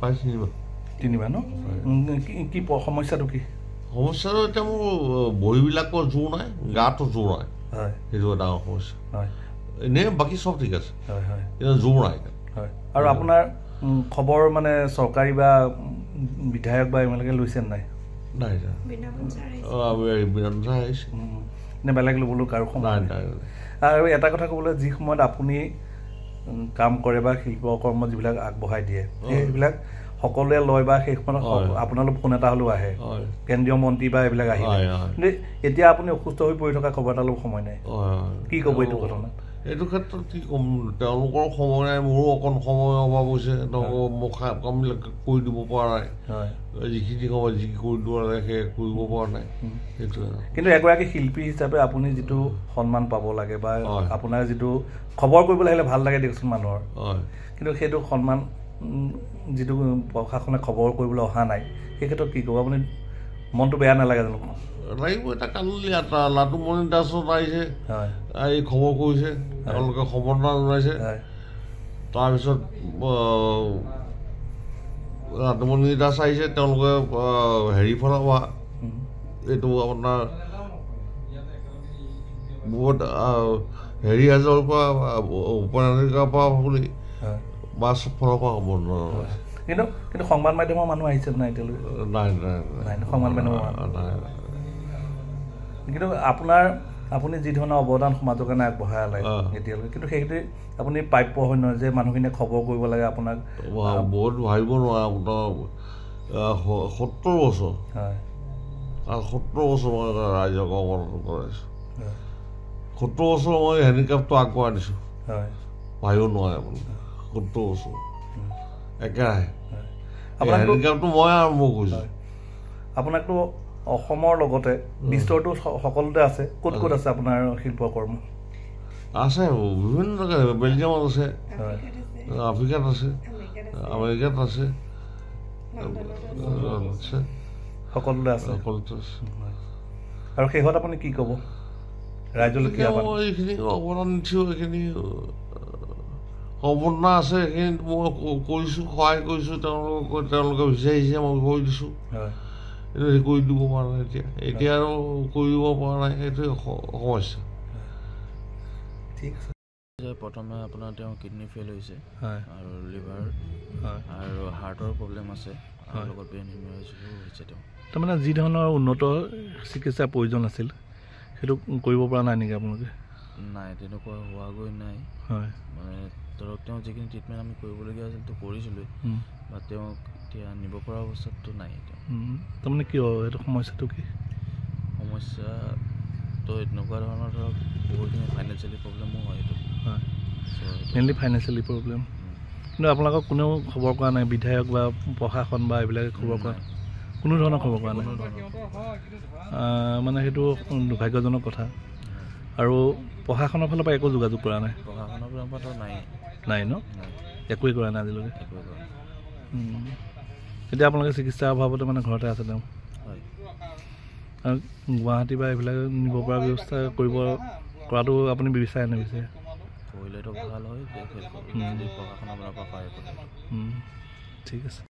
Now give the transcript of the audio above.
প্ৰায় তিনিবাৰ ন কি সমস্যাটো কি সমস্যাটো এতিয়া মোৰ ভৰিবিলাকৰ জোৰ নাই গাটো জোৰ নাই সেইটো ডাঙৰ সমস্যা এনেই বাকী চব ঠিক আছে কিন্তু জোৰ নাই আৰু আপোনাৰ খবৰ মানে চৰকাৰী বা বিধায়ক বা এমেলেকে লৈছে নাই নাই আহিছে নে বেলেগ ল'বলৈ কাৰো সময় নাই আৰু এটা কথা ক'বলৈ যি সময়ত আপুনি কাম কৰে বা শিল্পকৰ্ম যিবিলাক আগবঢ়াই দিয়ে সেইবিলাক সকলোৱে লয় বা সেই সময়ত আপোনালোক ফোন এটা হ'লেও আহে কেন্দ্ৰীয় মন্ত্ৰী বা এইবিলাক আহিলে কিন্তু এতিয়া আপুনি অসুস্থ হৈ পৰি থকা খবৰ এটা ল'ব সময় নাই কি ক'ব এইটো ঘটনা এইটো ক্ষেত্ৰত কি ক'ম তেওঁলোকৰ সময় নাই মোৰো অকণ সময়ৰ অভাৱ হৈছে মোক কামবিলাক কৰি দিব পৰা নাই যিখিনি সময় যি কৰি দিব লাগে সেই কৰিব পৰা নাই সেইটোৱে কিন্তু এগৰাকী শিল্পী হিচাপে আপুনি যিটো সন্মান পাব লাগে বা আপোনাৰ যিটো খবৰ কৰিবলৈ আহিলে ভাল লাগে দিয়কচোন মানুহৰ কিন্তু সেইটো সন্মান যিটো প্ৰশাসনে খবৰ কৰিবলৈ অহা নাই সেই ক্ষেত্ৰত কি ক'ব আপুনি মনটো বেয়া নালাগে জানো লাগিব এটা কালি লাটুমণি দাসত আহিছে এই খবৰ কৰিছে তেওঁলোকে সম্বৰ্ধনা জনাইছে তাৰপিছত লাটুমণি দাস আহিছে তেওঁলোকে হেৰি ফালৰ পৰা এইটো আপোনাৰ বহুত হেৰি হাজৰ পৰা উপনালিকাৰ পৰা বুলি বাছ ফালৰ পৰা সম্বৰ্ধনা জনাইছে কিন্তু সংবাদ মাধ্যমৰ মানুহ আহিছে নাই এতিয়ালৈকে নাই সংবাদ মাধ্যমৰ কিন্তু আপুনি যি ধৰণৰ অৱদান সমাজৰ কাৰণে আগবঢ়াই এতিয়ালৈকে কিন্তু সেইটোৱে আপুনি প্ৰাপ্য হয় নহয় যে মানুহখিনিয়ে খবৰ কৰিব লাগে আপোনাক বহুত ভাবিব নোৱাৰে আপোনাৰ 70 বছৰ হয় 70 বছৰ মই ৰাইজক অৱদান কৰাইছোঁ 70 বছৰ মই হেণ্ডিক্ৰাফ্টটো আগবঢ়াই দিছোঁ হয় ভাবিব নোৱাৰে আপুনি 70 বছৰ একেৰাহে হেণ্ডিক্ৰাফ্টটো মই আৰম্ভ কৰিছোঁ আপোনাকতো অসমৰ লগতে বিশ্বৰতো সকলোতে আছে ক'ত ক'ত আছে আপোনাৰ শিল্পকৰ্ম আছে বিভিন্ন জেগাত বেলজিয়ামত আছে আফ্ৰিকাত আছে আমেৰিকাত আছে সকলোতে আছে আৰু শেষত আপুনি কি ক'ব ৰাইজলৈ মই এইখিনি অৱদান দিছোঁ এইখিনি সম্পূৰ্ণ আছে সেইখিনি মই কৰিছোঁ সহায় কৰিছোঁ তেওঁলোকে বিচাৰিছে মই কৰি দিছোঁ এইটো কৰি দিব পৰা নাই এতিয়া আৰু কৰিব পৰা নাই সেইটোৱে সমস্যা ঠিক আছে প্ৰথমে আপোনাৰ তেওঁ কিডনী ফেইল হৈছে আৰু লিভাৰ আৰু হাৰ্টৰ প্ৰব্লেম আছে আৰু লগত ব্ৰেইন হেমাৰেজো হৈছে তেওঁ তাৰমানে যি ধৰণৰ উন্নত চিকিৎসাৰ প্ৰয়োজন আছিল সেইটো কৰিব পৰা নাই নেকি আপোনালোকে নাই তেনেকুৱা হোৱাগৈ নাই হয় মানে ধৰক তেওঁ যিখিনি ট্ৰিটমেণ্ট আমি কৰিবলগীয়া আছিল তো কৰিছিলোঁ বা তেওঁক এতিয়া নিব পৰা অৱস্থাততো নাই এতিয়া তাৰমানে কিয় এইটো সমস্যাটো কি সমস্যা তো এনেকুৱা ধৰণৰ ধৰক বহুতখিনি ফাইনেন্সিয়েলি প্ৰব্লেমো হয় এইটো হয় মেইনলি ফাইনেন্সিয়েলি প্ৰব্লেম কিন্তু আপোনালোকক কোনেও খবৰ কৰা নাই বিধায়ক বা প্ৰশাসন বা এইবিলাকে খবৰ কৰা কোনো ধৰণৰ খবৰ কৰা নাই মানে সেইটো দুৰ্ভাগ্যজনক কথা আৰু প্ৰশাসনৰ ফালৰ পৰা একো যোগাযোগ কৰা নাই প্ৰশাসনৰ ফালৰ পৰা নাই ন একোৱেই কৰা নাই আজিলৈকে এতিয়া আপোনালোকে চিকিৎসাৰ অভাৱতে মানে ঘৰতে আছে তেওঁ গুৱাহাটী বা এইবিলাক নিব পৰা ব্যৱস্থা কৰাটো আপুনি বিচাৰে নিবিচাৰে কৰিলেতো ভাল হয় প্ৰশাসনৰ পৰা সহায় কৰে ঠিক আছে